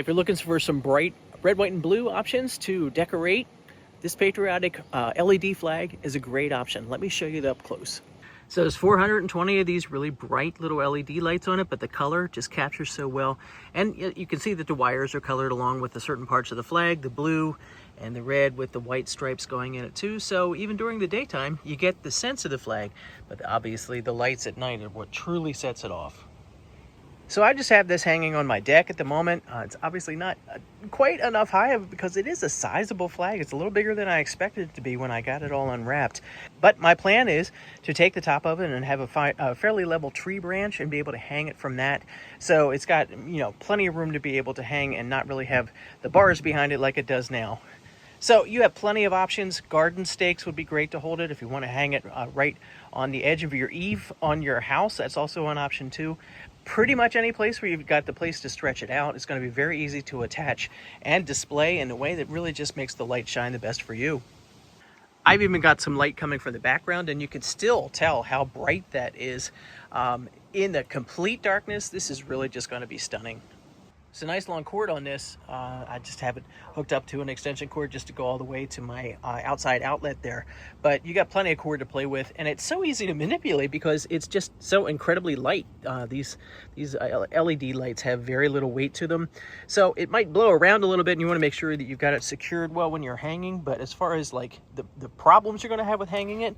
if you're looking for some bright red, white, and blue options to decorate, this patriotic LED flag is a great option. Let me show you the up close. So there's 420 of these really bright little LED lights on it, but the color just captures so well. And you can see that the wires are colored along with the certain parts of the flag, the blue and the red with the white stripes going in it too. So even during the daytime, you get the sense of the flag, but obviously the lights at night are what truly sets it off. So I just have this hanging on my deck at the moment. It's obviously not quite enough high because it is a sizable flag. It's a little bigger than I expected it to be when I got it all unwrapped. But my plan is to take the top of it and have a fairly level tree branch and be able to hang it from that. So it's got, plenty of room to be able to hang and not really have the bars behind it like it does now. So you have plenty of options. Garden stakes would be great to hold it if you want to hang it right on the edge of your eave on your house. That's also an option too. Pretty much any place where you've got the place to stretch it out, it's going to be very easy to attach and display in a way that really just makes the light shine the best for you. I've even got some light coming from the background, and you can still tell how bright that is. In the complete darkness, this is really just going to be stunning. It's a nice long cord on this. I just have it hooked up to an extension cord just to go all the way to my outside outlet there. But you got plenty of cord to play with, and it's so easy to manipulate because it's just so incredibly light. These LED lights have very little weight to them. So it might blow around a little bit, and you want to make sure that you've got it secured well when you're hanging. But as far as like the problems you're going to have with hanging it,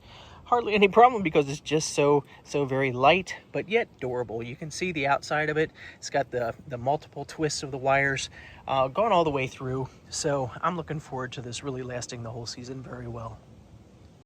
hardly any problem because it's just so very light, but yet durable. You can see the outside of it. It's got the multiple twists of the wires going all the way through. So I'm looking forward to this really lasting the whole season very well.